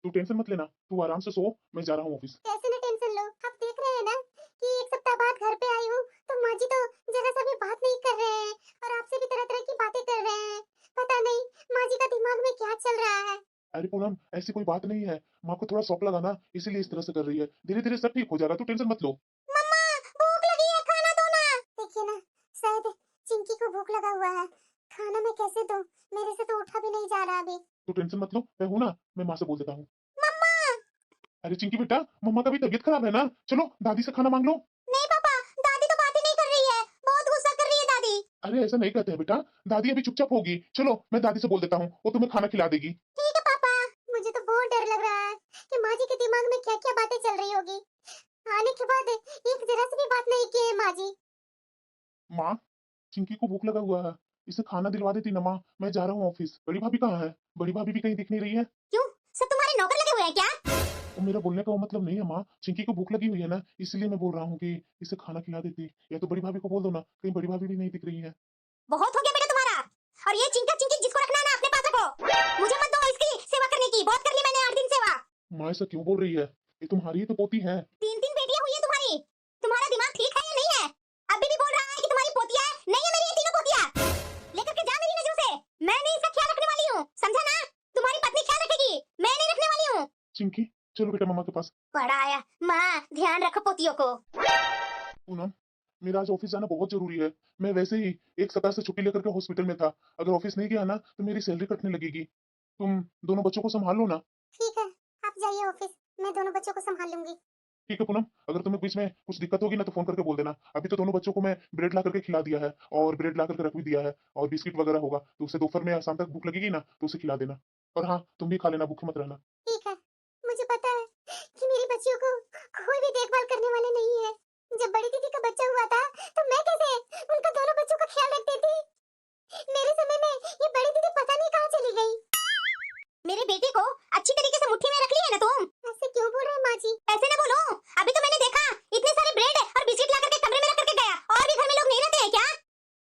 तू टेंशन मत लेना, तू आराम से सो, मैं जा रहा हूँ ऑफिस। कैसे ना टेंशन लो, आप देख रहे हैं ना कि एक सप्ताह बाद घर पे आई हूँ तो माँ जी तो जरा सा भी बात नहीं कर रहे हैं और आपसे भी तरह तरह की बातें कर रहे हैं। पता नहीं माँ जी का दिमाग में क्या चल रहा है। अरे पूनम, ऐसी कोई बात नहीं है, माँ को थोड़ा शौक लगा ना, इसीलिए इस तरह से कर रही है। धीरे धीरे सब ठीक हो जाएगा, तू टेंशन मत लो। मम्मा, भूख लगी है, खाना दो ना। देखिए ना, शायद चिंकी को भूख लगा हुआ है। खाना मैं कैसे दूं, मेरे से तो उठा भी नहीं जा रहा अभी। तू टेंशन मत लो, मैं हूं ना, मैं माँ से बोल देता हूँ। मम्मा। अरे चिंकी बेटा, मम्मा का भी तबीयत खराब है ना, चलो दादी से खाना मांग लो। नहीं पापा, दादी तो बात ही नहीं कर रही है, बहुत गुस्सा कर रही है दादी। अरे ऐसा नहीं कहते हैं बेटा, दादी अभी चुपचाप होगी। चलो मैं दादी से बोल देता हूँ, वो तुम्हें खाना खिला देगी। ठीक है पापा। मुझे तो बहुत डर लग रहा है कि माँ जी के दिमाग में क्या क्या बातें चल रही होगी। आने के बाद एक जरा सी भी बात नहीं की है माँ जी। माँ, चिंकी को भूख लगा हुआ है, इसे खाना दिलवा देती ना माँ, मैं जा रहा हूँ ऑफिस। बड़ी भाभी कहाँ है? बड़ी भाभी भी कहीं दिख नहीं रही है। क्यों, सब तुम्हारे नौकर लगे हुए हैं क्या? वो मेरा बोलने का वो मतलब नहीं है माँ, चिंकी को भूख लगी हुई है ना, इसलिए मैं बोल रहा हूँ कि इसे खाना खिला देती। या तो बड़ी भाभी को बोल दो ना, कहीं बड़ी भाभी भी नहीं दिख रही है। बहुत हो गया बेटा तुम्हारा। और ये चिंका चिंकी जिसको रखना है ना अपने पास रखो, मुझे मत दो इसकी सेवा करने की। बहुत कर ली मैंने 8 दिन सेवा। माँ ऐसा क्यों बोल रही है? ये तुम्हारी ही तो पोती है। 3 3 बेटियां हुई है तुम्हारी। तुम्हारा दिमाग ठीक है या नहीं है? अभी भी बोल रहा है कि तुम्हारी पोतिया है? नहीं है मेरी ये तीनों पोतियां। लेकर के जा मेरी नजरों से। मैं नहीं इसका ख्याल रखने वाली हूँ, समझा ना? तुम्हारी पत्नी ख्याल रखेगी, मैं नहीं रखने वाली हूँ। चिंकी, चलो बेटा मम्मा के पास। बड़ा आया। माँ, ध्यान रखो पोतियों को। पूनम, मेरा आज ऑफिस जाना बहुत जरूरी है। मैं वैसे ही एक सप्ताह से छुट्टी लेकर के हॉस्पिटल में था। अगर ऑफिस नहीं गया ना तो मेरी सैलरी कटने लगेगी। तुम दोनों बच्चों को संभाल लो ना। ठीक है, आप जाइए ऑफिस, मैं दोनों बच्चों को संभाल लूंगी। ठीक है पूनम, अगर तुम्हें बीच में कुछ दिक्कत होगी ना तो फोन करके बोल देना। अभी तो दोनों बच्चों को मैं ब्रेड ला करके खिला दिया है, और ब्रेड ला करके रख भी दिया है, और बिस्किट वगैरह होगा तो उसे दोपहर में या शाम तक भूख लगेगी ना तो उसे खिला देना। और हाँ, तुम भी खा लेना, भूखे मत रहना। ठीक है, मुझे पता है कि मेरी बच्चियों को कोई भी देखभाल करने वाले नहीं है। जब बड़ी दीदी का बच्चा हुआ था तो मैं कैसे उनका दोनों बच्चों का ख्याल रखती थी। मेरे समय में ये बड़ी दीदी पता नहीं कहाँ चली गई। मेरी बेटी को अच्छी तरीके से मुट्ठी में रख लिया है ना तुम? ऐसे क्यों बोल रहे हैं माँ जी? ऐसे ना बोलो। अभी तो मैंने देखा इतने सारे ब्रेड और बिस्किट ला करके कमरे में रख करके गया। और भी घर में लोग नहीं रहते हैं क्या?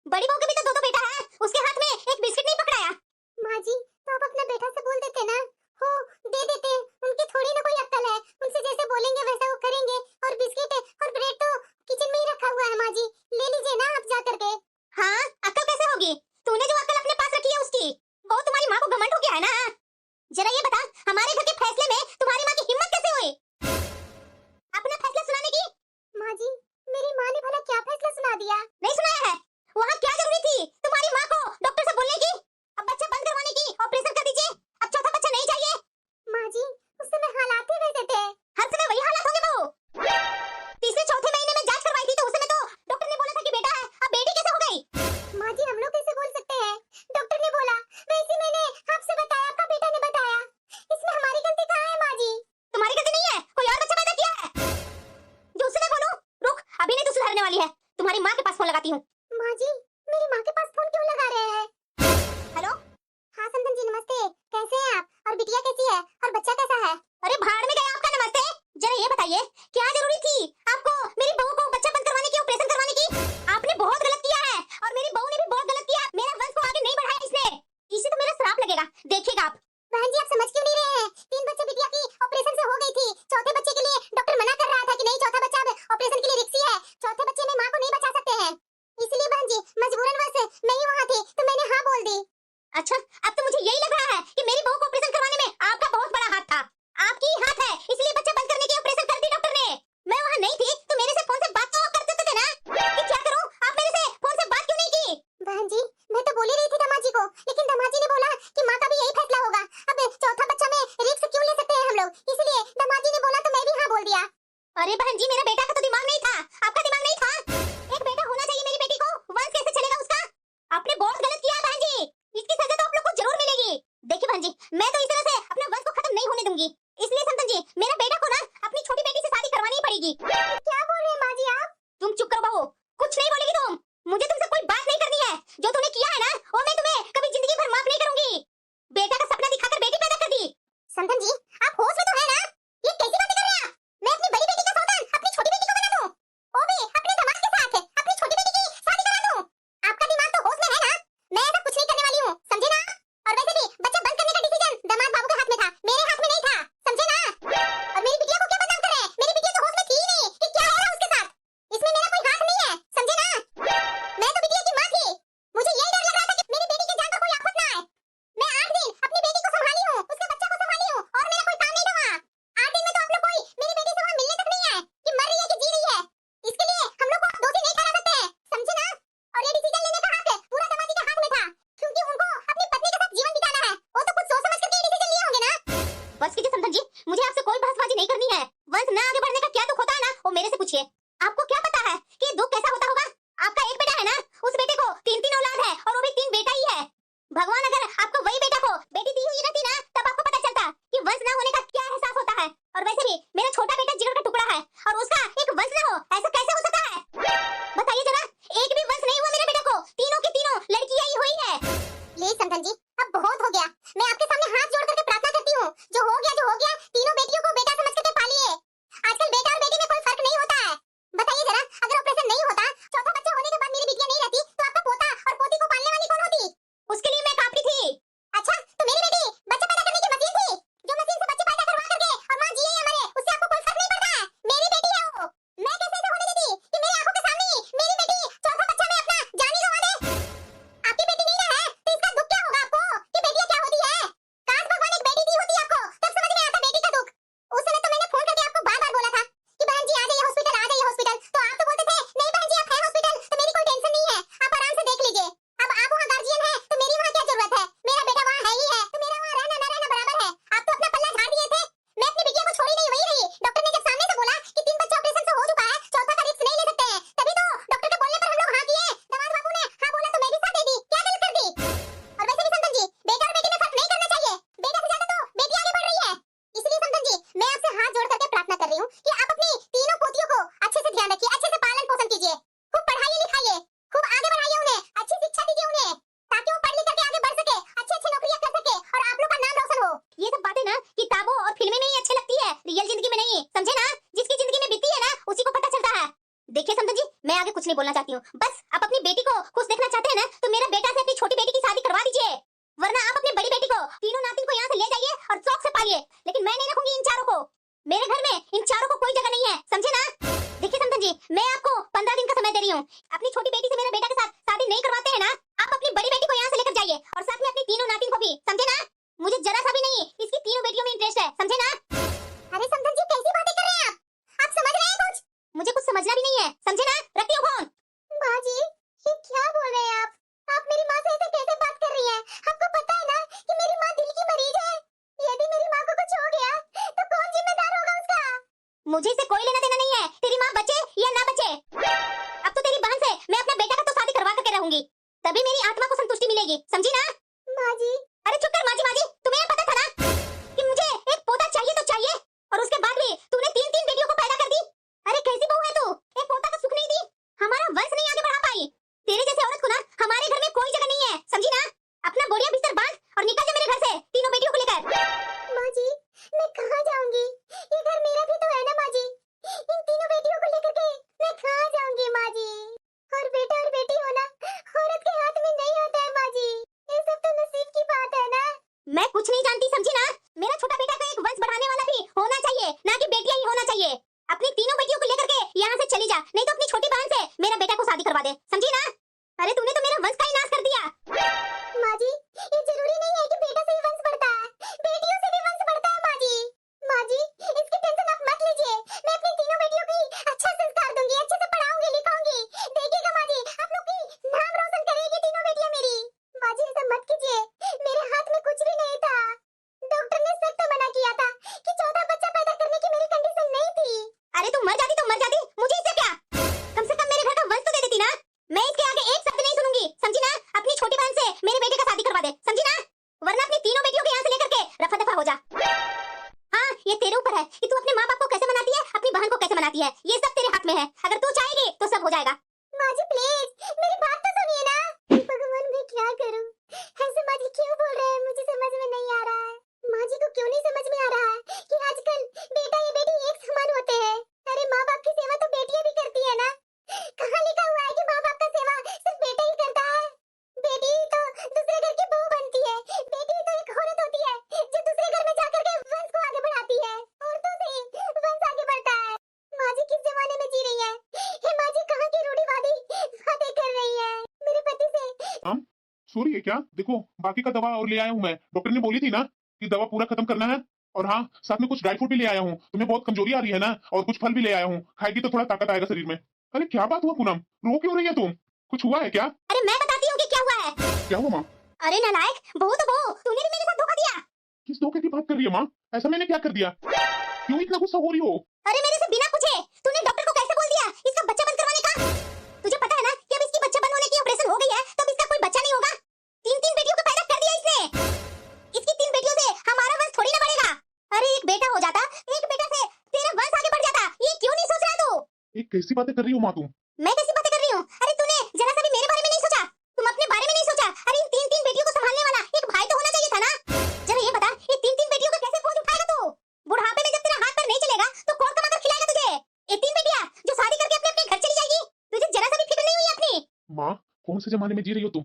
बड़ी बहू के भी तो 2 2 बेटा है, उसके हाथ में एक बिस्किट नहीं पकड़ाया। माँ जी, तो आप अपना बेटा से बोल देते ना, हो दे देते। उनकी थोड़ी ना कोई अक्ल है, उनसे जैसे बोलेंगे वैसा वो करेंगे। और बिस्किट और ब्रेड तो किचन में ही रखा हुआ है माँ जी, ले लीजिए ना आप जा करके। हाँ, अक्ल कैसे होगी? तूने जो अक्ल अपने पास रखी है उसकी, वो तुम्हारी माँ को घमंड हो गया है ना। जरा ये बता, हमारे घर के फैसले में तुम्हारी माँ की हिम्मत कैसे हुई अपना फैसला सुनाने की? माँ जी, मेरी माँ ने भला क्या फैसला सुना दिया? नहीं सुनाया है? वहाँ क्या जरूरी थी तुम्हारी माँ को डॉक्टर से बोलने की? अब बच्चा बंद करवाने की, ऑपरेशन कर दीजिए, अब चौथा बच्चा नहीं चाहिए। माँ जी, उस समय हालात ही वैसे थे। हर समय वही हालात होंगे बहू। तीसरे चौथे महीने में जांच करवाई थी तो उस समय तो डॉक्टर ने बोला था कि बेटा है, अब बेटी कैसे हो गई? माँ जी, हम लोग कैसे बोल सकते हैं? डॉक्टर ने बोला, वैसे मैंने आपसे बताया, आपका बेटा ने बताया। इसमें हमारी गलती कहाँ है माँ जी? तुम्हारी गलती नहीं है, कोई और बच्चा पैदा किया है जो उससे मैं बोलूं। रुक, अभी नहीं तो सुधारने वाली है, तुम्हारी माँ के पास फोन लगाती हूँ। माँ जी, मेरी माँ के पास फोन क्यों लगा रहे हैं? हेलो। हाँ संतन जी, नमस्ते। कैसे हैं आप? और बिटिया कैसी है? और बच्चा कैसा है? अरे भाड़ में गया आपका नमस्ते। जरा ये बताइए, क्या जरूरी थी आपको मेरी बहू को बच्चा बंद करवाने की, ऑपरेशन करवाने की? आपने बहुत गलत किया है, और मेरी बहू ने भी बहुत गलत किया। मेरा वंश को आगे नहीं बढ़ाया इसने, इसे तो मेरा श्राप लगेगा, देखिएगा आप। बहन जी, आप समझ क्यों नहीं रहे हैं? 3 बच्चे बिटिया की ऑपरेशन से हो गई थी, चौथे बच्चे के लिए डॉक्टर मना कर रहा था कि नहीं, चौथा बच्चा अब ऑपरेशन के लिए रिस्की है, चौथे बच्चे में माँ को नहीं बचा सकते हैं। इसलिए बहन जी, मजबूरन वैसे मैं ही वहाँ थी तो मैंने हाँ बोल दी। अच्छा, अब तो मुझे यही लग रहा है कि मेरी बहू को ऑपरेशन करवाने में आपका बहुत बड़ा हाथ था। आपकी ही हाथ है, इसलिए बच्चा बंद करने की ऑपरेशन कर दी डॉक्टर ने। मैं वहाँ नहीं थी तो मेरे से फोन से बात तो आप कर सकते थे ना कि क्या करूं, आप मेरे से फोन से बात क्यों नहीं की? बहन जी, मैं तो बोल ही रही थी दामाजी को, लेकिन दामाजी ने बोला कि माँ का भी यही फैसला होगा। अब चौथा बच्चा में रिस्क क्यों ले सकते हैं हम लोग, इसलिए दामाजी ने बोला तो मैं भी हाँ बोल दिया। अरे बहन जी, मेरा बेटा का तो दिमाग नहीं था, आपका दिमाग नहीं था। एक बेटा होना चाहिए मेरी बेटी को, वंश कैसे चलेगा उसका? आपने बहुत गलत किया बहन जी, इसकी सजा तो आप लोग को जरूर मिलेगी। देखिए बहन जी, मैं तो इस तरह से अपने वंश को खत्म नहीं होने दूंगी, इसलिए संतन जी, मेरा बेटा को ना अपनी छोटी बेटी से शादी करवानी ही पड़ेगी। क्या बोल रहे हैं माँ जी आप? तुम चुप करो बहू, कुछ नहीं बोलेगी तुम। मुझे तुमसे कोई बात नहीं करनी है, जो तुमने किया है ना वो मैं तुम्हें कभी जिंदगी भर माफ नहीं करूंगी। बेटा का सपना दिखाकर बेटी पैदा कर दी। संतन जी, आप होश में तो है ना? ये कैसी बातें कर रहे हैं आप? मैं अपनी बड़ी बेटी का सौतन अपनी छोटी बेटी को बना दूं, वो भी अपने दामाद के साथ अपनी छोटी बेटी की शादी करा दूं? आपका दिमाग तो होश में है ना? मैं ऐसा कुछ नहीं करने वाली हूँ, समझे ना? और वैसे भी बच्चा बंद करने का डिसीजन दामाद बाबू के हाथ में था, मेरे हाथ में नहीं था, समझे? नहीं करनी है। वंश ना आगे बढ़ने का क्या दुख होता है ना, वो मेरे से पूछिए। आपको क्या पता है कि दुख कैसा होता होगा? आपका एक बेटा है ना, उस बेटे को 3-3 औलाद है और वो भी 3 बेटा ही है। भगवान अगर आपको वही बेटा को बेटी दी हुई रहती ना, तब आपको पता चलता कि वंश ना होने का क्या एहसास होता है। और वैसे भी मेरा छोटा बेटा जिगर का टुकड़ा है और उसका एक वंश ना हो, ऐसा कैसे हो सकता है? बताइए जरा, एक भी वंश नहीं हुआ मेरे बेटे को, तीनों की तीनों लड़कियां ही हुई है। ले समधन जी, अब बहुत हो गया। मैं आपके सामने हाथ जोड़ करके प्रार्थना करती हूँ, जो हो गया, तीनों बेटियों को बेटा समझ करके पालिए। आजकल बेटा और बेटी में कोई फर्क नहीं होता है। बताइए जरा, अगर ऑपरेशन नहीं होता, चौथा बच्चा होने के बाद मेरी बिटिया नहीं रहती, तो आपका पोता और पोती को पालने वाली कौन होती? उसके लिए मैं काफी थी। अच्छा, तो मेरी बेटी बच्चा पैदा करने की मशीन थी, जो मशीन से बच्चे पैदा करवा करके और मां जिए या मरे, उससे आपको कोई फर्क नहीं पड़ता है। मेरी बेटी है वो, मैं कैसे ऐसा होने देती कि मेरी आंखों के सामने ही मेरी बेटी चौथा बच्चा में अपना जान ही गंवा दे? आपकी बेटी नहीं ना है, तो इसका दुख क्या होगा आपको कि बेटियां क्या होती है? काश भगवान एक बेटी दी होती आपको, तब समझ में आता बेटी का दुख। उस समय तो मैंने फोन करके आपको बार-बार बोला था कि बहन जी आ जाइए हॉस्पिटल, आ जाइए हॉस्पिटल, तो आप तो बोलते थे नहीं बहन जी आप हैं हॉस्पिटल तो मेरी कोई टेंशन नहीं है, आप आराम से देख लीजिए। अब आप वहाँ गार्जियन हैं तो मेरी वहाँ क्या जरूरत है? मेरा बेटा वहाँ है ही है, तो मेरा वहाँ रहना ना रहना बराबर है। आप तो अपना पल्ला झाड़ दिए थे। मैं अपनी बिटिया को छोड़ी नहीं, वही रही। डॉक्टर ने जब सामने से बोला कि 3 बच्चे ऑपरेशन से हो चुका है, चौथा का रिस्क नहीं ले सकते हैं, तभी तो डॉक्टर के बोलने पर हम लोग हाँ किए। नवाज बाबू ने हाँ बोला तो मैं भी साथ दे दी। क्या गलत कर दी? और वैसे भी समधन जी, बेटा और बेटी में फर्क नहीं करना चाहिए, बेटा से ज्यादा तो बेटी आगे बढ़ रही है। इसलिए समधन जी, मैं आपसे हाथ जोड़ करके प्रार्थना कर रही हूँ कि आप अपनी तीनों पोतियों को अच्छे से ध्यान रखिए, अच्छे से पालन पोषण कीजिए, खूब पढ़ाइए लिखाइए, खूब आगे बढ़ाइए उन्हें, अच्छी शिक्षा दीजिए उन्हें, ताकि वो पढ़ लिख करके आगे बढ़ सके, अच्छी नौकरियां कर सके और आप लोग का नाम रोशन हो। ये सब बातें ना किताबों और फिल्में में ही अच्छी लगती है, रियल जिंदगी में नहीं, समझे ना? जिसकी जिंदगी में बीती है ना, उसी को पता चलता है। देखिए समधन जी, मैं आगे कुछ नहीं बोलना चाहती हूँ, बस आप अपनी बेटी को खुश देखना चाहते हैं ना, तो मेरा बेटा से अपनी छोटी बेटी की शादी करवा दीजिए, वरना आप अपनी बड़ी बेटी को, तीनों नातिन को यहाँ से ले जाइए और शौक से पालिए, लेकिन मैं नहीं रखूंगी इन चारों को। मेरे घर में इन चारों को कोई जगह नहीं है, समझे ना? देखिए समधन जी, मैं आपको 15 दिन का समय दे रही हूँ। अपनी छोटी बेटी से मेरे बेटा के साथ शादी नहीं करवाते हैं ना, आप अपनी बड़ी बेटी को यहाँ से लेकर जाइए और साथ में अपनी तीनों नातिन को भी, समझे ना? मुझे जरा सा भी नहीं इसकी तीनों बेटियों में इंटरेस्ट है, समझे ना? अरे समधन जी, कैसी बातें कर रहे हैं आप समझ रहे हैं कुछ? मुझे कुछ समझना भी नहीं है, समझे ना? रखती हो फोन। माँ जी, ये क्या बोल रहे हैं आप? आप मेरी माँ से ऐसे कैसे बात कर रही हैं? आपको पता है ना कि मेरी माँ दिल की मरीज है। यदि मेरी माँ को कुछ हो गया तो कौन जिम्मेदार होगा उसका? मुझे इससे कोई लेना देना नहीं है, तेरी माँ बचे या ना बचे। अब तो तेरी बहन से मैं अपना बेटा का तो शादी करवा करके रहूंगी, तभी मेरी आत्मा को संतुष्टि मिलेगी, समझी ना? माँ जी। अरे चुप कर माँ जी, तुम्हें पता था ना कि मुझे एक पोता चाहिए तो चाहिए, और उसके बाद भी तूने 3-3 बेटियों को पैदा कर दी। अरे कैसी बहू है तू, एक पोता का सुख नहीं दी, हमारा वंश नहीं आगे बढ़ा पाई। तेरे जैसे औरत को ना हमारे घर में कोई जगह नहीं है, समझी ना? अपना बोरिया बिस्तर बांध और निकल जा मेरे घर से, तीनों बेटियों को लेकर। माँ जी, मैं कहाँ जाऊंगी? ये घर मेरा भी तो है ना माँ जी। इन तीनों बेटियों को लेकर के मैं कहाँ जाऊंगी माँ जी? और बेटा और बेटी होना औरत के हाथ में नहीं होता है माँ जी, ये सब तो नसीब की बात है ना। मैं कुछ नहीं जानती, समझी ना? मेरा छोटा बेटा का एक वंश बढ़ाने वाला भी होना चाहिए, ना कि बेटियां ही होना चाहिए। अपनी तीनों बेटियों को लेकर के यहाँ से चली जा, नहीं तो अपनी छोटी बहन से मेरा बेटा को शादी करवा दे, समझी ना? अरे तूने तो मेरा वंश का ही नाश कर दिया। माँ जी, ये जरूरी नहीं है कि बेटा से ही वंश बढ़ता है, बेटियों से भी वंश बढ़ता है माँ जी। माँ जी, इसकी टेंशन आप मत लीजिए, मैं अपनी तीनों बेटियों की अच्छा संस्कार दूंगी, अच्छे से पढ़ाऊंगी लिखाऊंगी। देखिएगा माँ जी, आप लोग की नाम रोशन करेगी तीनों बेटियां मेरी। माँ जी ऐसा मत कीजिए, मेरे हाथ में कुछ भी नहीं था। डॉक्टर ने सख्त मना किया था कि चौथा बच्चा पैदा करने की मेरी कंडीशन नहीं थी। अरे तू मर जाती तो मर जाती, मुझे इससे क्या? कम से कम मेरे घर का वंश तो दे देती ना। मैं इसके आगे एक शब्द नहीं सुनूंगी, समझी ना? अपनी छोटी बहन से मेरे बेटे का शादी करवा दे, समझी ना? वरना अपनी तीनों बेटियों को यहाँ से लेकर के रफा दफा हो जा। हाँ, ये तेरे ऊपर है कि तू अपने माँ बाप को कैसे मनाती है, अपनी बहन को कैसे मनाती है, ये सब तेरे हाथ में है। अगर तू चाहेगी तो सब हो जाएगा। माँ जी प्लीज मेरी बात तो सुनिए ना। भगवान मैं क्या करूँ? ऐसे माँ जी क्यों बोल रहे हैं, मुझे समझ में नहीं आ रहा है। माँ जी को क्यों नहीं समझ में आ रहा है कि आजकल बेटा या बेटी एक समान होते हैं? अरे माँ बाप की सेवा तो बेटियां भी करती है ना। कहाँ लिखा हुआ है कि माँ बाप का सेवा सिर्फ बेटा ही करता है? बेटी तो दूसरे घर की बहू बनती है, बेटी तो एक औरत होती है जो दूसरे घर में जाकर के वंश को आगे बढ़ाती है, औरतों से ही वंश आगे बढ़ता है। माँ जी किस जमाने में जी रही है? ये माँ जी कहाँ की रूढ़िवादी बातें कर रही है मेरे पति से। सॉरी है क्या? देखो बाकी का दवा और ले आया हूँ मैं, डॉक्टर ने बोली थी ना कि दवा पूरा खत्म करना है। और हाँ, साथ में कुछ ड्राई फ्रूट भी ले आया हूँ, तुम्हें बहुत कमजोरी आ रही है ना, और कुछ फल भी ले आया हूँ, खाएगी तो थोड़ा ताकत आएगा शरीर में। अरे क्या बात हुआ पूनम, रो क्यों रही है तुम? कुछ हुआ है क्या? अरे मैं बताती हूँ कि क्या हुआ है। क्या हुआ माँ? अरे नालायक, बहू तो बहू, तूने भी मेरे साथ धोखा दिया। किस धोखे की बात कर रही है माँ? ऐसा मैंने क्या कर दिया? क्यों इतना गुस्सा हो रही हो? अरे मेरे से बिना पूछे तूने डॉक्टर को कैसे बोल दिया इसका बच्चा बंद करवाने का? तुझे पता है ना कि अब इसकी बच्चा बंद होने की ऑपरेशन हो गई है, तब इसका कोई बच्चा नहीं होगा। तीन तीन बेटियों को पैदा कर दिया इसने। इसकी तीन बेटियों से हमारा वंश थोड़ी ना बढ़ेगा। अरे एक बेटा हो जाता, एक बेटा से तेरा वंश आगे बढ़ जाता। ये क्यों नहीं सोच रहा तू? ये कैसी बातें कर रही हो माँ तुम? मैं कैसी बातें कर रही हूँ? अरे तूने जरा सा भी मेरे बारे में नहीं सोचा, तुम अपने बारे में नहीं सोचा। अरे इन तीन तीन बेटियों को संभालने वाला एक भाई तो होना चाहिए था ना। जरा ये बता, ये तीन तीन बेटियों का कैसे बोझ उठाएगा तू? बुढ़ापे में जब तेरा हाथ पैर नहीं चलेगा तो कौन कमा कर खिलाएगा तुझे? ये तीन बेटियां जो शादी करके अपने अपने घर चली जाएगी, तुझे जरा सा भी फिक्र नहीं हुई अपनी? माँ कौन से जमाने में जी रही हो तुम?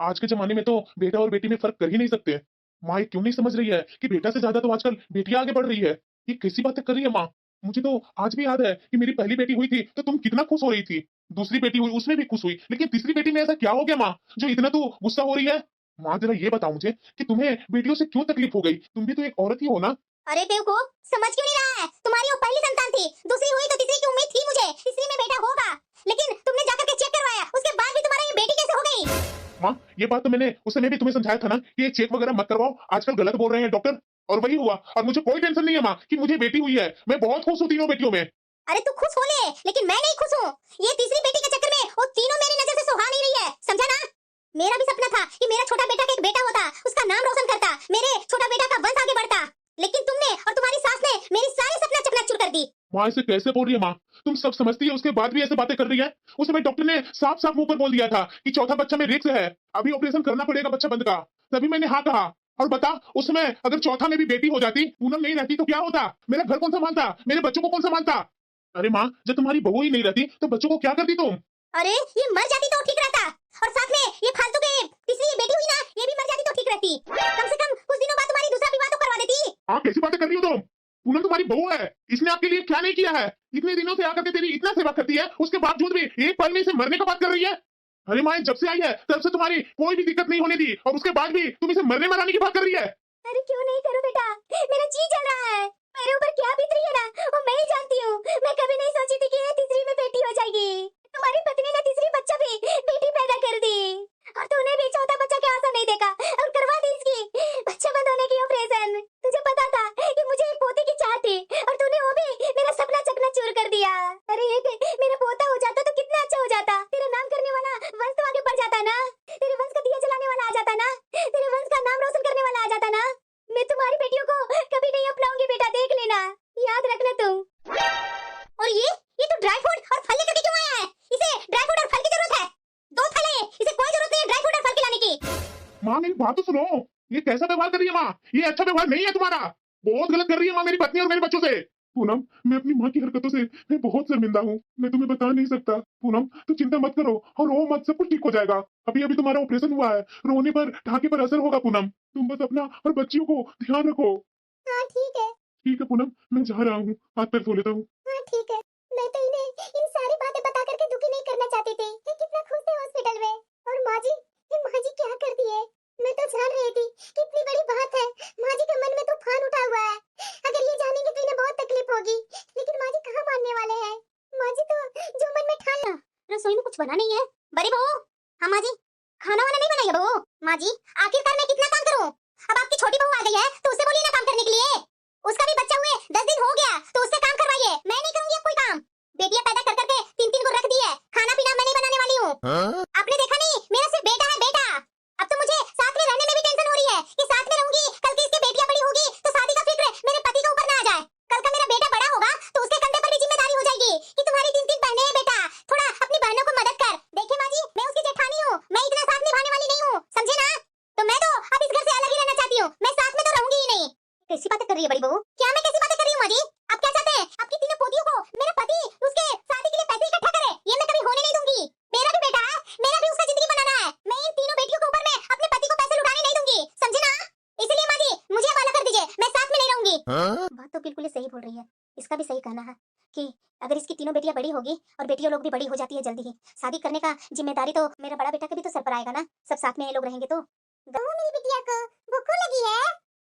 आज के जमाने में तो बेटा और बेटी में फर्क कर ही नहीं सकते। माँ ये क्यों नहीं समझ रही है कि बेटा से ज्यादा तो आजकल बेटियां आगे बढ़ रही है? ये कैसी बातें कर रही है माँ? मुझे तो आज भी याद है कि मेरी पहली बेटी हुई थी तो तुम कितना खुश हो रही थी, दूसरी बेटी हुई उसमें भी खुश हुई, लेकिन तीसरी बेटी में ऐसा क्या हो गया माँ जो इतना तू गुस्सा हो रही है? माँ जरा ये बताओ मुझे कि तुम्हें बेटियों से क्यों तकलीफ हो गई? तुम भी तो एक औरत ही हो ना। अरे बेवकूफ, समझ क्यों नहीं रहा है? तुम्हारी वो पहली संतान थी, दूसरी हुई तो तीसरी की उम्मीद थी मुझे, तीसरी में बेटा होगा, लेकिन तुमने जाकर के चेक करवाया, उसके बाद भी तुम्हारी ये बेटी कैसे हो गई? माँ ये बात तो मैंने उस समय भी तुम्हें समझाया था ना कि ये चेक वगैरह मत करवाओ, आजकल गलत बोल रहे हैं डॉक्टर, और वही हुआ। और मुझे कोई टेंशन नहीं है माँ कि मुझे बेटी हुई है, मैं बहुत खुश हूँ तीनों बेटियों में। अरे तू खुश हो ले, लेकिन मैं नहीं खुश हूँ। ये तीसरी बेटी के चक्कर में वो तीनों मेरी नजर से सुहा नहीं रही है, समझा ना? मेरा भी सपना था कि मेरा छोटा बेटा का एक बेटा होता, उसका नाम रोशन करता, मेरे छोटा बेटा का वंश आगे बढ़ता, लेकिन तुमने और तुम्हारी सास ने मेरी सारी सपना चकनाचूर कर दी। माँ ऐसे कैसे बोल रही है माँ? तुम सब समझती है उसके बाद भी ऐसे बातें कर रही है? उस समय डॉक्टर ने साफ साफ मुंह पर बोल दिया था कि चौथा बच्चा में रिस्क है, अभी ऑपरेशन करना पड़ेगा बच्चा बंद का, तभी मैंने हाँ कहा। और बता उस समय अगर चौथा में भी बेटी हो जाती, पूनम नहीं रहती तो क्या होता? मेरा घर कौन संभालता? मेरे बच्चों को कौन संभालता? अरे माँ जब तुम्हारी बहू ही नहीं रहती तो बच्चों को क्या करती तुम? अरे ये मर जाती तो ठीक रहता, और साथ में ये फालतू के तीसरी ये बेटी हुई ना, ये भी मर जाती तो ठीक रहती। कम से कम कुछ दिनों बाद तुम्हारी दूसरा विवाह तो करवा देती। हाँ कैसी बातें कर रही हो तुम? पूनम तुम्हारी बहू है, इसने आपके लिए क्या नहीं किया है? इतने दिनों से आकर के तेरी इतना सेवा करती है, उसके बावजूद भी एक पल में इसे मरने का बात कर रही है। अरे माँ जब से आई है तब से तुम्हारी कोई भी दिक्कत नहीं होने दी, और उसके बाद भी तुम इसे मरने मराने की बात कर रही है। अरे क्यों नहीं करूं बेटा, मेरा जी चल रहा है, मेरे ऊपर क्या बीत रही है ना वो मैं ही जानती हूँ। मैं कभी नहीं सोची थी कि ये तीसरी में बेटी हो जाएगी। तुम्हारी पत्नी ने तीसरी बच्चा भी बेटी पैदा कर दी, और तूने भी चौथा बच्चा के आशा नहीं देखा और करवा दी इसकी बच्चा बंद होने की ऑपरेशन। तुझे पता था कि मुझे एक पोते की चाह थी, और तूने वो भी मेरा सपना चकनाचूर कर दिया। अरे एक मेरा पोता हो जाता तो कितना अच्छा हो जाता, तेरा नाम करने वाला वंश तो आगे बढ़ जाता ना, तेरे वंश का दिया जलाने वाला आ जाता ना, तेरे वंश का नाम रोशन करने वाला आ जाता ना। मैं तुम्हारी बेटियों को कभी नहीं अपनाऊंगी बेटा, देख लेना, याद रखना तुम। और ये तो ड्राई फ्रूट और फल लेकर के क्यों आया है? इसे ड्राई फ्रूट और फल की जरूरत है, दो फल है, इसे कोई जरूरत नहीं है ड्राई फ्रूट और फल खिलाने की। माँ मेरी बात तो सुनो, ये कैसा व्यवहार कर रही है माँ? ये अच्छा व्यवहार नहीं है तुम्हारा, बहुत गलत कर रही है माँ मेरी पत्नी और मेरे बच्चों से। पूनम मैं अपनी माँ की हरकतों से मैं बहुत शर्मिंदा हूँ, मैं तुम्हें बता नहीं सकता। पूनम तुम चिंता मत करो और रो मत, सब कुछ ठीक हो जाएगा। अभी अभी तुम्हारा ऑपरेशन हुआ है, रोने पर ढाके पर असर होगा। पूनम तुम बस अपना और बच्चियों को ध्यान रखो। हाँ ठीक है। ठीक है पूनम मैं जा रहा हूँ, हाथ पैर धो लेता हूँ। हाँ ठीक है। मैं तो इन्हें इन सारी बातें बता करके दुखी नहीं करना चाहती थी, ये कितना खुश थे हॉस्पिटल में। और माँ जी, ये माँ जी क्या कर दिए? मैं तो जान रही थी कि इतनी बड़ी बात है, माँ जी के मन में तूफान उठा हुआ है। अगर ये जानेंगे तो इन्हें बहुत तकलीफ होगी, लेकिन माँ जी कहाँ मानने वाले हैं? माँ जी तो जो मन में ठान ला। रसोई में कुछ बना नहीं है बड़ी बहू? हाँ माँ जी, खाना वाना नहीं बनाई है बहू? माँ जी आखिरकार मैं कितना काम करूँ? अब आपकी छोटी बहू आ गई है तो उसे बोलिए ना काम करने के लिए, उसका भी बच्चा हुए 10 दिन हो गया तो उससे काम करवाइए, मैं नहीं करूंगी अब कोई काम। बेटियां पैदा कर करके तीन तीन को रख दी है, खाना पीना मैं नहीं बनाने वाली हूँ। आपने देखा नहीं, मेरा सिर्फ बेटा है बेटा। अब तो मुझे साथ में रहने में भी टेंशन हो रही है कि साथ में रहूंगी, कल की इसकी बेटियां बड़ी होगी तो शादी का फिक्र मेरे पति के ऊपर ना आ जाए। कल का मेरा बेटा बड़ा होगा तो उसके कंधे पर भी जिम्मेदारी हो जाएगी कि तुम्हारी तीन तीन बहनें हैं बेटा, थोड़ा अपनी बहनों को मदद कर। देखिए माँ जी, मैं उसकी जेठानी हूँ, मैं इतना साथ निभाने वाली नहीं हूँ, समझे ना? तो मैं तो अब इस घर से अलग ही रहना चाहती हूँ, मैं साथ में तो रहूंगी ही नहीं। कैसी बातें कर रही है बड़ी बहू? क्या मैं कैसी बातें कर रही हूँ माँ जी? आप क्या चाहते हैं? आपकी तीनों पोतियों को मेरा पति उसके शादी के लिए पैसे इकट्ठा करे, ये मैं कभी होने नहीं दूंगी। मेरा भी बेटा है, मेरा भी उसका जिंदगी बनाना है, मैं इन तीनों बेटियों के ऊपर में अपने पति को पैसे लुटाने नहीं दूंगी, समझे ना? इसलिए माँ जी मुझे हवाला कर दीजिए, मैं साथ में नहीं रहूंगी। बात तो बिल्कुल सही बोल रही है, इसका भी सही कहना है कि अगर इसकी तीनों बेटियां बड़ी होगी और बेटियों लोग भी बड़ी हो जाती है जल्दी ही, शादी करने का जिम्मेदारी तो मेरा बड़ा बेटा के भी तो सर पर आएगा ना, सब साथ में ये लोग रहेंगे तो। मेरी बिटिया को भूख लगी है,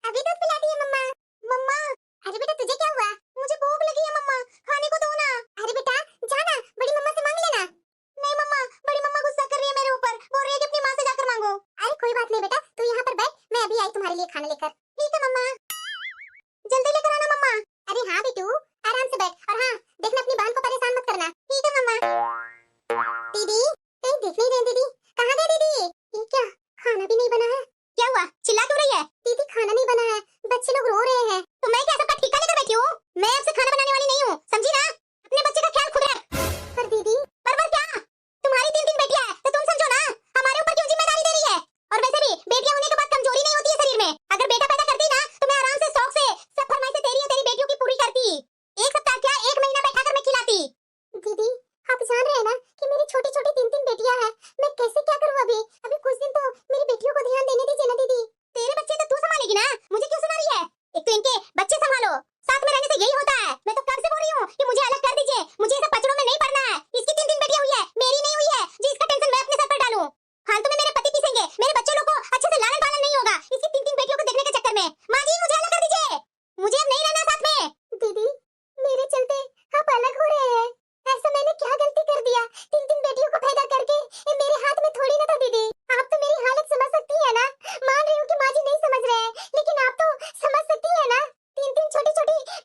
अभी दूध पिलाती है मम्मा। मम्मा, अरे बेटा तुझे क्या हुआ? मुझे भूख लगी है मम्मा, खाने को दो ना। अरे बेटा जाना बड़ी मम्मा से मांग लेना। नहीं मम्मा, बड़ी मम्मा गुस्सा कर रही है मेरे ऊपर, बोल रही है कि अपनी माँ से जाकर मांगो। अरे कोई बात नहीं बेटा, तू यहाँ पर बैठ, मैं अभी आई तुम्हारे लिए खाना लेकर। ठीक है मम्मा, जल्दी लेकर आना मम्मा। अरे हाँ बेटी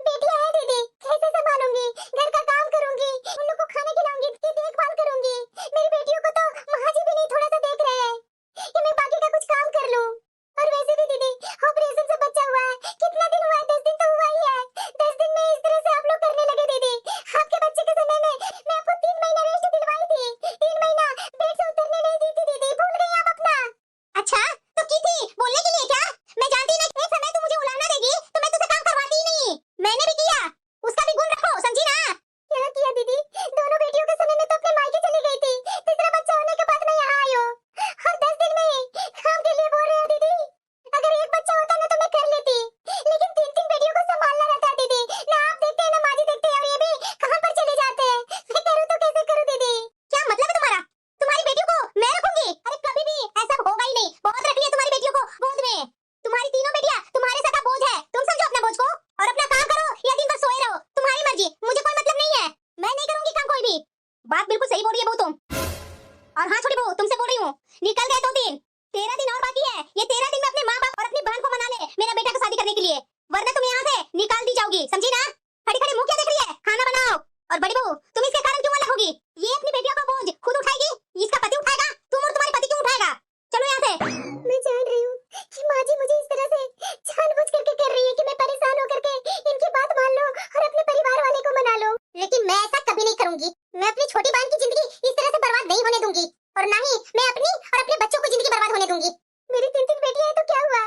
बेटियां हैं दीदी, कैसे संभालूंगी? घर का काम करूंगी, उन लोग को खाना खिलाऊंगी, उनकी देखभाल करूंगी। मेरी बेटियों को तो माँ जी भी नहीं थोड़ा सा देख रहे हैं कि मैं बाकी का कुछ काम कर लूं। और वैसे भी दीदी, ऑपरेशन से बच्चा हुआ है, कितना दिन हुआ है? 10 दिन तो हुआ ही है। 10 दिन में इस तरह से आप लोग करने लगे दीदी। आपके बच्चे के समय में मैं आपको 3 महीना रेस्ट दिलवाई थी। 3 महीना बेड से उतरने नहीं दी थी दीदी, भूल गई आप अपना? अच्छा, तो की थी बोलने के लिए क्या? मैं जानती ना एक समय तू मुझे उलाहना देगी तो मैं तुझसे काम करवाती ही नहीं। मैंने भी किया, उसका भी गुण रखो, समझी ना? क्या किया दीदी? दोनों बेटियों के समय में तो अपने मायके चली गई थी। तीसरा बच्चा होने के बाद मैं यहाँ आई हूँ और 10 दिन में ही काम के लिए बोल रहे हो दीदी। अगर एक बच्चा होता ना तो मैं कर लेती, लेकिन 3 बेटियों को संभालना रहता है दीदी। ना आप देखते हैं ना माँ जी देखते हैं, और ये भी कहाँ पर चले जाते हैं। मैं करूँ तो कैसे करूँ दीदी? क्या मतलब है तुम्हारा? तुम्हारी बेटियों को मैं रखूंगी? अरे कभी भी ऐसा होगा ही नहीं। बहुत रख लिया तुम्हारी बेटियों को गोद में। तुम्हारी तीनों बेटियां तुम्हारे साथ का बोझ है। तुम समझो अपना बोझ को और अपना काम करो या दिन भर सोए रहो, तुम्हारी मर्जी, मुझे कोई मतलब नहीं है। मैं नहीं करूंगी काम कोई भी। बात बिल्कुल सही बोल रही है बहू तुम। और हाँ छोटी बहू, तुमसे बोल रही हूँ, निकल गए 2 दिन, 13 दिन और बाकी है। ये 13 दिन में अपने माँ बाप और अपनी बहन को मना ले मेरा बेटा को शादी करने के लिए, वरना तुम यहाँ से निकाल दी जाओगी, समझी ना? खड़ी खड़ी मुंह क्या देख रही है? खाना बनाओ। और बड़ी बहू, तुम इसके कारण क्यों अलग होगी? ये अपनी बेटियों का बोझ खुद उठाएगी, इसका पति उठाएगा, तुम और तुम्हारे पति क्यों उठाएगा? चलो यहाँ से। मैं जान रही हूँ कि माँ जी मुझे इस तरह से जानबूझ करके कर रही है कि मैं परेशान होकर के इनकी बात मान लूं और अपने परिवार वाले को मना लूं, लेकिन मैं ऐसा कभी नहीं करूंगी। मैं अपनी छोटी बहन की जिंदगी इस तरह से बर्बाद नहीं होने दूंगी, और ना ही मैं अपनी और अपने बच्चों की जिंदगी बर्बाद होने दूंगी। मेरी 3 बेटियां हैं तो क्या हुआ?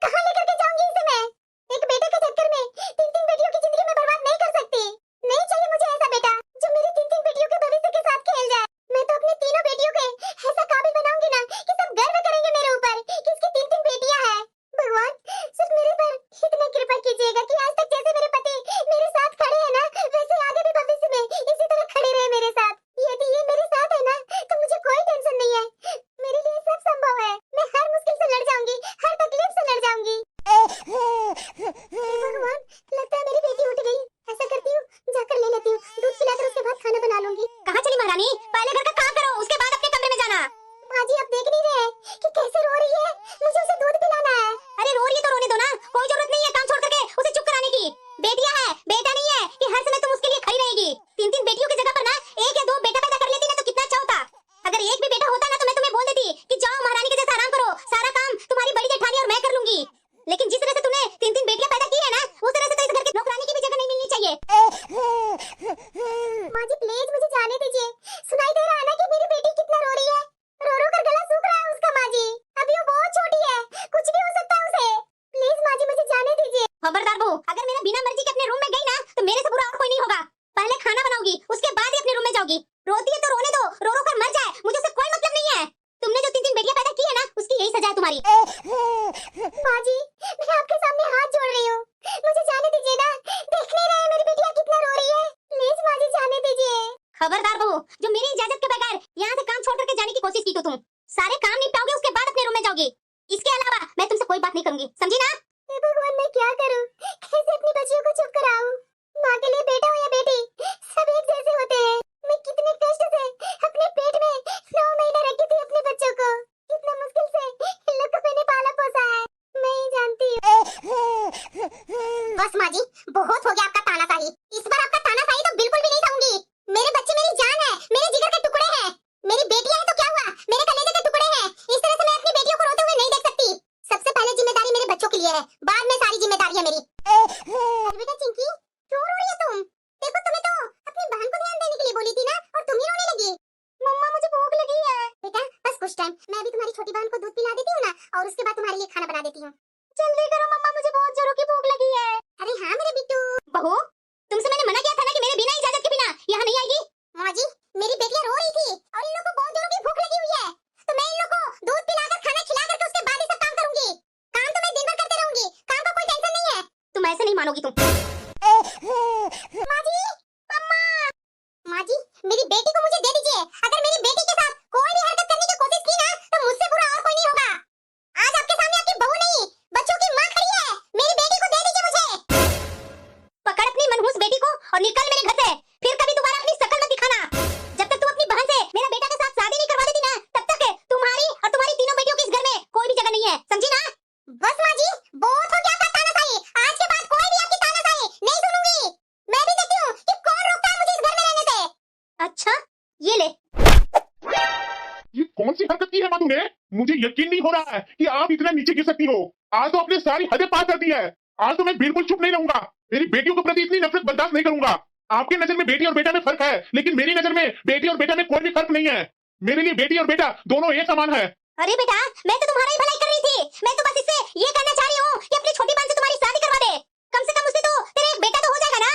कहाँ लेकर के जाऊंगी इसे मैं? एक बेटे के चक्कर में 3 बेटियों की जिंदगी में बर्बाद नहीं कर सकती। नहीं चाहिए मुझे ऐसा बेटा जो मेरी 3 बेटियों के भविष्य के साथ खेल जाए। मैं तो अपनी तीनों बेटियों के ऐसा काबिल बनाऊंगी ना कि सब गर्व करेंगे मेरे ऊपर कि इसकी 3 बेटियां हैं। भगवान, सिर्फ मेरे पर इतनी कृपा कीजिएगा कि आज तक जैसे मेरे पति मेरे साथ खड़े हैं ना, वैसे आगे भी भविष्य में इसी तरह खड़े रहे मेरे साथ। यदि ये मेरे साथ है ना तो मुझे कोई टेंशन नहीं है। मेरे लिए सब संभव है। मैं हर मुश्किल से लड़ जाऊंगी, हर तकलीफ से लड़ जाऊंगी। भगवान, लगता है मेरी बेटी उठ गई। ऐसा करती हूँ, जाकर ले लेती हूँ, दूध पिलाकर उसके बाद खाना बना लूंगी। कहाँ चली महारानी? पहले घर का काम करो, उसके बाद अपने कमरे में जाना। माँ जी, आप देख नहीं रहे कि कैसे रो रही है? मुझे उसे दूध पिलाना है। अरे रो रही है तो रोने दो ना, कोई जरूरत नहीं है काम छोड़ करके उसे चुप कराने की। बेटियां है, बेटा नहीं है कि हर समय तुम उसके लिए खड़ी रहेगी। 3 बेटियों की जगह पर ना 1 या 2 बेटा पैदा कर लेती ना तो कितना अच्छा होता। अगर एक भी बेटा होता ना तो मैं तुम्हें बोल देती कि जाओ महारानी के जैसा आराम करो, सारा काम तुम्हारी बड़ी जेठानी और मैं कर लूंगी। लेकिन जिस तरह से तुमने 3 बेटियां पैदा की है ना, उस तरह से तो इस घर की नौकरानी की भी जगह नहीं मिलनी चाहिए। माँ जी प्लीज मुझे जाने दीजिए। सुनाई दे रहा है ना कि मेरी बेटी कितना रो रही है? रो रो कर गला सूख रहा है उसका। माँ जी अभी वो बहुत छोटी है, कुछ भी हो सकता है उसे। प्लीज माँ जी मुझे जाने दीजिए। खबरदार बहू, अगर मेरे बिना मर्जी के अपने रूम में गई ना तो मेरे से बुरा और कोई नहीं होगा। पहले खाना बनाओगी, उसके बाद ही अपने रूम में जाओगी। रोती है तो रोने दो, रो रो कर मर जाए, मुझे उससे कोई मतलब नहीं है। तुमने जो 3 बेटियां पैदा की है ना, उसकी यही सजा है तुम्हारी। माँ जी, मैं आपके सामने हाथ जोड़ रही हूँ, मुझे जाने दीजिए ना। देख नहीं रहे मेरी बेटियां कितना रो रही है? प्लीज माँ जी जाने दीजिए। खबरदार बहू, जो मेरी इजाजत के बगैर यहाँ से काम छोड़ करके जाने की कोशिश की तो तुम सारे काम निपटाओगे, उसके बाद अपने रूम में जाओगी। इसके अलावा मैं तुमसे कोई बात नहीं करूंगी, समझी ना? भगवान, मैं क्या करूं? कैसे अपनी बच्चियों को चुप कराऊं? माँ के लिए बेटा हो या बेटी, सब एक जैसे होते हैं। मैं कितने कष्ट से अपने पेट में 9 महीने रखी थी अपने बच्चों को। कितना मुश्किल से इन लोग को मैंने पाला पोसा है, मैं ही जानती हूँ। बस माँ जी, बहुत हो गया आपका तानाशाही। इस बार आपका तानाशाही तो बिल्कुल भी नहीं सहूंगी। मेरे बच्चे मेरी जान है, मेरे जिगर के टुकड़े हैं। मेरी बेटियां हैं तो क्या हुआ, मेरे कलेजे के टुकड़े हैं। इस तरह से मैं अपनी बेटियों को रोते हुए नहीं देख सकती। सबसे पहले जिम्मेदारी मेरे बच्चों के लिए है, बाद में सारी जिम्मेदारी है मेरी। बेटा चिंकी, क्यों रो रही है तुम? देखो, तुम्हें तो अपनी बहन को ध्यान देने के लिए बोली थी ना, और तुम ही रोने लगी। मम्मा मुझे भूख लगी है। बेटा बस कुछ टाइम, मैं अभी तुम्हारी छोटी बहन को दूध पिला देती हूँ ना, और उसके बाद तुम्हारे लिए खाना बना देती हूँ। जल्दी करो मम्मा, मुझे बहुत जोरों की भूख लगी है। अरे हाँ मेरे बिट्टू। बहू, तुमसे मैंने मना किया था ना कि मेरे बिना इजाजत के बिना यहाँ नहीं आएगी। माँ जी, मेरी बेटियां रो रही थी और इन लोगों को बहुत जोरों की भूख लगी हुई है, तो मैं इन लोगों को दूध पिलाकर खाना खिला करके उसके बाद ही सब काम करूंगी। काम तो मैं दिन भर करते रहूंगी, काम का कोई टेंशन नहीं है। तुम ऐसे नहीं मानोगी तुम। माँ जी, अम्मा। माँ जी, मेरी बेटी को मुझे दे दीजिए। अगर मेरी बेटी के साथ कोई भी हरकत करने की कोशिश की ना तो मुझसे बुरा और कोई नहीं होगा। आज आपके सामने आपकी बहू नहीं, बच्चों की माँ खड़ी है। मेरी बेटी को दे दीजिए मुझे। पकड़ अपनी मनहूस बेटी को और निकल मेरे घर से। फिर कभी दोबारा अपनी शकल मत दिखाना। जब तक तुम अपनी बहन से मेरा बेटा के साथ शादी नहीं करवा देती ना, तब तक तुम्हारी और तुम्हारी 3 बेटियों की इस घर में कोई भी जगह नहीं है, समझी ना? बस माँ जी, बहुत हो गया आपका तानाशाही। आज के बाद कोई भी आपकी तानाशाही कौन सी हरकत की है माँ तूने? मुझे यकीन नहीं हो रहा है कि आप इतना नीचे गिर सकती हो। आज तो आपने सारी हदें पार कर दी है। आज तो मैं बिल्कुल चुप नहीं रहूंगा। मेरी बेटियों के प्रति इतनी नफरत बर्दाश्त नहीं करूंगा। आपके नजर में बेटी और बेटा में फर्क है, लेकिन मेरी नजर में बेटी और बेटा में कोई भी फर्क नहीं है। मेरे लिए बेटी और बेटा दोनों एक समान है। अरे बेटा, मैं तो तुम्हारा ही भलाई कर रही थी। मैं तो बस इससे ये कहना चाह रही हूँ कि अपनी छोटी बहन से तुम्हारी शादी करवा दे। कम से कम उससे तो तेरा एक बेटा तो हो जाएगा ना,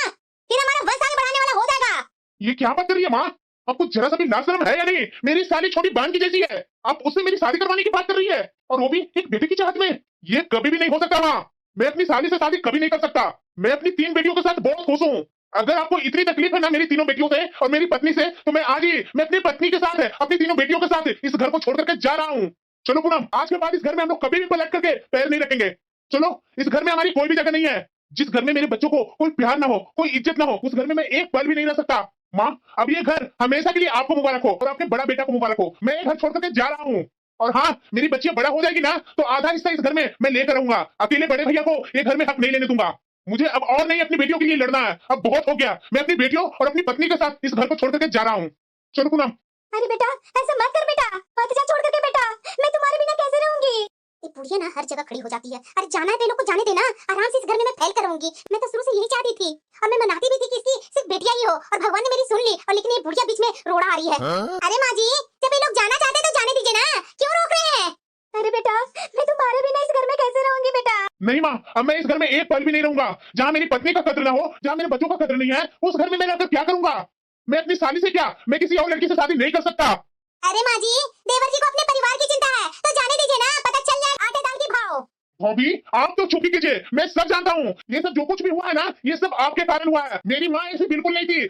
फिर हमारा वंश आगे बढ़ाने वाला हो जाएगा। ये क्या बात कर रही है माँ? आपको जरा सा भी लाज शर्म है या नहीं? मेरी साली छोटी बहन की जैसी है, आप उससे मेरी शादी करवाने की बात कर रही है, और वो भी एक बेटे की चाहत में। ये कभी भी नहीं हो सकता माँ। मैं अपनी साली से शादी कभी नहीं कर सकता। मैं अपनी 3 बेटियों के साथ बहुत खुश हूँ। अगर आपको इतनी तकलीफ है ना मेरी तीनों बेटियों से और मेरी पत्नी से, तो मैं आज ही मैं अपनी पत्नी के साथ अपनी तीनों बेटियों के साथ इस घर को छोड़ करके जा रहा हूँ। चलो पूनम, आज के बाद इस घर में हम लोग कभी भी पलट करके पैर नहीं रखेंगे। चलो, इस घर में हमारी कोई भी जगह नहीं है। जिस घर में मेरे बच्चों को कोई प्यार ना हो, कोई इज्जत ना हो, उस घर में मैं एक पल भी नहीं रह सकता। माँ, अब ये घर हमेशा के लिए आपको मुबारक हो और आपके बड़ा बेटा को मुबारक हो। मैं ये घर छोड़ करके जा रहा हूँ। और हाँ, मेरी बच्चियां बड़ा हो जाएगी ना, तो आधा हिस्सा इस घर में मैं लेकर आऊंगा। अकेले बड़े भैया को ये घर में हक नहीं लेने दूंगा। मुझे अब और नहीं अपनी बेटियों के लिए लड़ना है। अब बहुत हो गया। मैं अपनी बेटियों और अपनी पत्नी के साथ इस घर को छोड़ करके जा रहा हूँ। चलो पूनम। अरे बेटा, ऐसा मत कर बेटा, मत जा छोड़ करके बेटा। मैं तुम्हारे बिना कैसे रहूंगी? ये बुढ़िया ना हर जगह खड़ी हो जाती है। अरे जाना है तो इन लोग को जाने देना, आराम से इस घर में मैं फैल कर रहूंगी। मैं तो शुरू से यही चाहती थी, और मैं मनाती भी थी कि इसकी सिर्फ बेटिया ही हो, और भगवान ने मेरी सुन ली। और लेकिन ये बुढ़िया बीच में रोड़ा आ रही है। अरे माँ जी, जब ये लोग जाना चाहते तो जाने दीजिए ना, क्यों रोक रहे हैं? अरे बेटा, मैं तुम्हारे बिना इस घर में कैसे रहूंगी बेटा? नहीं माँ, अब मैं इस घर में एक पल भी नहीं रहूंगा। जहाँ मेरी पत्नी का कद्र ना हो, जहाँ मेरे बच्चों का कद्र नहीं है, उस घर में मैं रहकर क्या करूंगा? मैं अपनी साली से क्या, मैं किसी और लड़की से शादी नहीं कर सकता। अरे माँ जी, देवर जी को अपने परिवार की चिंता है, तो जाने दीजिए ना, पता चल जाए आटे दाल की भाव। भाभी, आप तो चुप ही कीजिए। मैं सब जानता हूँ। ये सब जो कुछ भी हुआ है ना, ये सब आपके कारण हुआ है। मेरी माँ ऐसी बिल्कुल नहीं थी।